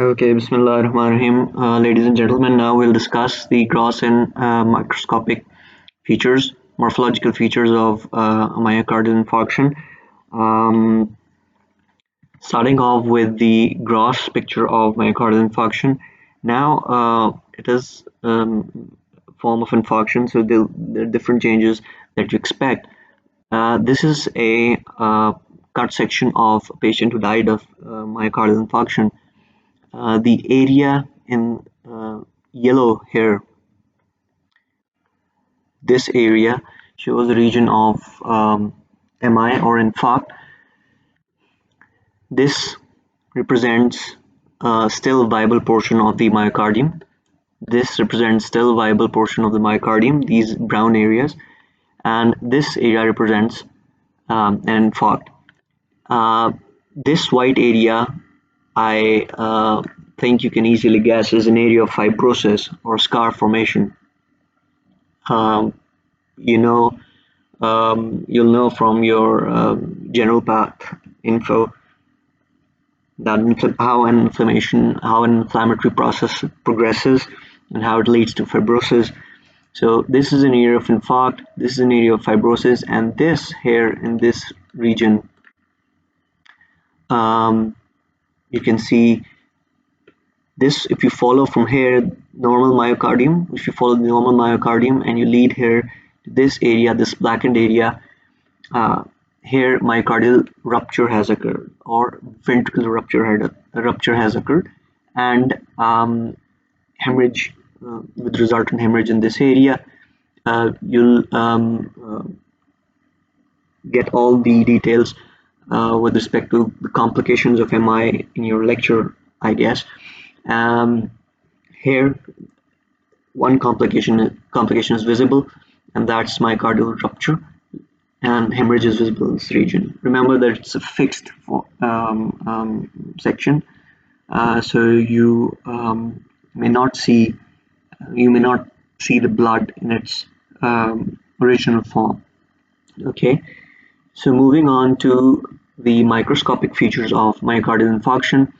Okay, Bismillahirrahmanirrahim. Ladies and gentlemen, now we'll discuss the gross and microscopic features, morphological features of myocardial infarction. Um, Starting off with the gross picture of myocardial infarction. Now, it is a form of infarction, so there are different changes that you expect. This is a cut section of a patient who died of myocardial infarction. The area in yellow here, this area shows the region of MI or infarct. This represents a still viable portion of the myocardium. This represents still viable portion of the myocardium, these brown areas, and this area represents an infarct. This white area, I think you can easily guess, is an area of fibrosis or scar formation. Um, you know, you'll know from your general path info that how an inflammatory process progresses and how it leads to fibrosis. So this is an area of infarct, this is an area of fibrosis, and this here in this region, you can see this. If you follow from here normal myocardium, if you follow the normal myocardium and you lead here to this area, this blackened area, here myocardial rupture has occurred, or ventricular rupture has occurred, and hemorrhage, with resultant hemorrhage in this area. You'll get all the details with respect to the complications of MI in your lecture, I guess. Um, Here, one complication is visible, and that's myocardial rupture, and hemorrhage is visible in this region. Remember that it's a fixed section, so may not see you may not see the blood in its original form. Okay, so moving on to the microscopic features of myocardial infarction.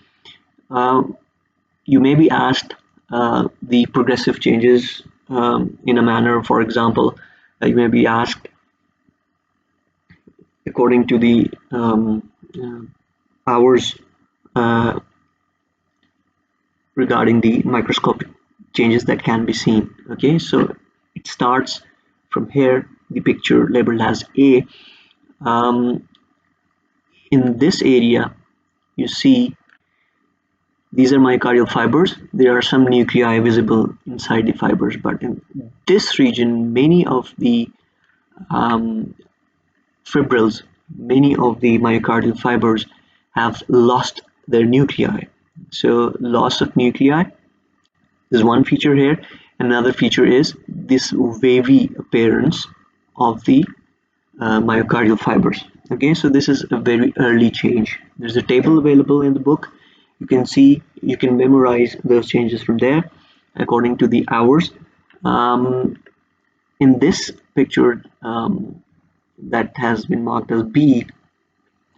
Uh, you may be asked the progressive changes in a manner. For example, you may be asked according to the hours uh, regarding the microscopic changes that can be seen. Okay, so it starts from here, the picture labeled as A. In this area, you see these are myocardial fibers. There are some nuclei visible inside the fibers, but in this region, many of the fibrils, many of the myocardial fibers have lost their nuclei. So loss of nuclei is one feature here. Another feature is this wavy appearance of the myocardial fibers. Okay, so this is a very early change. There's a table available in the book. You can see, you can memorize those changes from there according to the hours. In this picture that has been marked as B,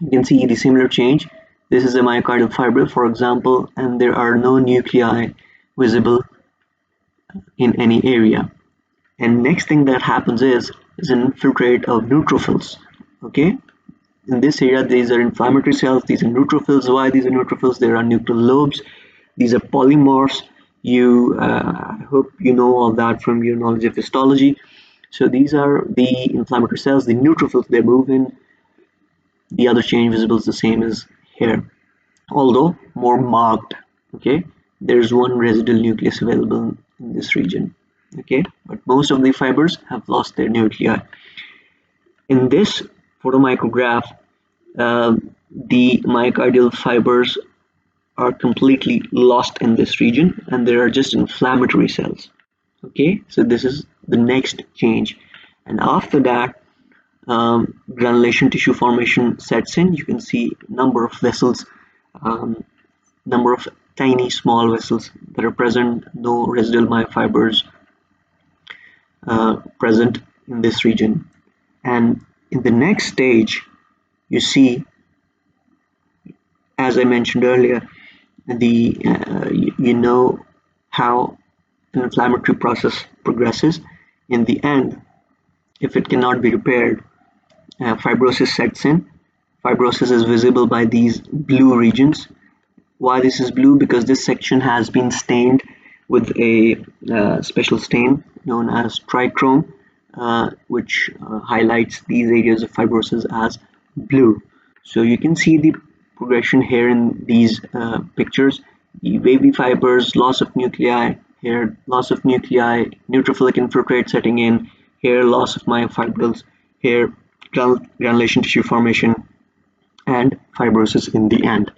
you can see the similar change. This is a myocardial fibril, for example, and there are no nuclei visible in any area. And next thing that happens is an infiltrate of neutrophils. Okay, in this area these are inflammatory cells, these are neutrophils. Why these are neutrophils? There are nuclear lobes, these are polymorphs. I hope you know all that from your knowledge of histology. So these are the inflammatory cells, the neutrophils. They move in. The other change visible is the same as here, although more marked. Okay, there's one residual nucleus available in this region. Okay, but most of the fibers have lost their nuclei. In this photomicrograph, the myocardial fibers are completely lost in this region, and there are just inflammatory cells. Okay, so this is the next change, and after that, granulation tissue formation sets in. You can see number of vessels, number of tiny small vessels that are present, no residual myofibers present in this region. And in the next stage, you see, as I mentioned earlier, you know how an inflammatory process progresses. In the end, if it cannot be repaired, fibrosis sets in. Fibrosis is visible by these blue regions. Why this is blue? Because this section has been stained with a special stain known as trichrome, which highlights these areas of fibrosis as blue. So you can see the progression here in these pictures. The wavy fibers, loss of nuclei, here loss of nuclei, neutrophilic infiltrate setting in, here loss of myofibrils, here granulation tissue formation, and fibrosis in the end.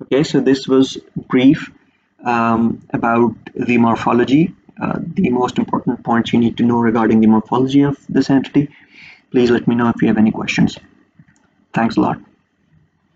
Okay, so this was brief about the morphology, the most important points you need to know regarding the morphology of this entity. Please let me know if you have any questions. Thanks a lot.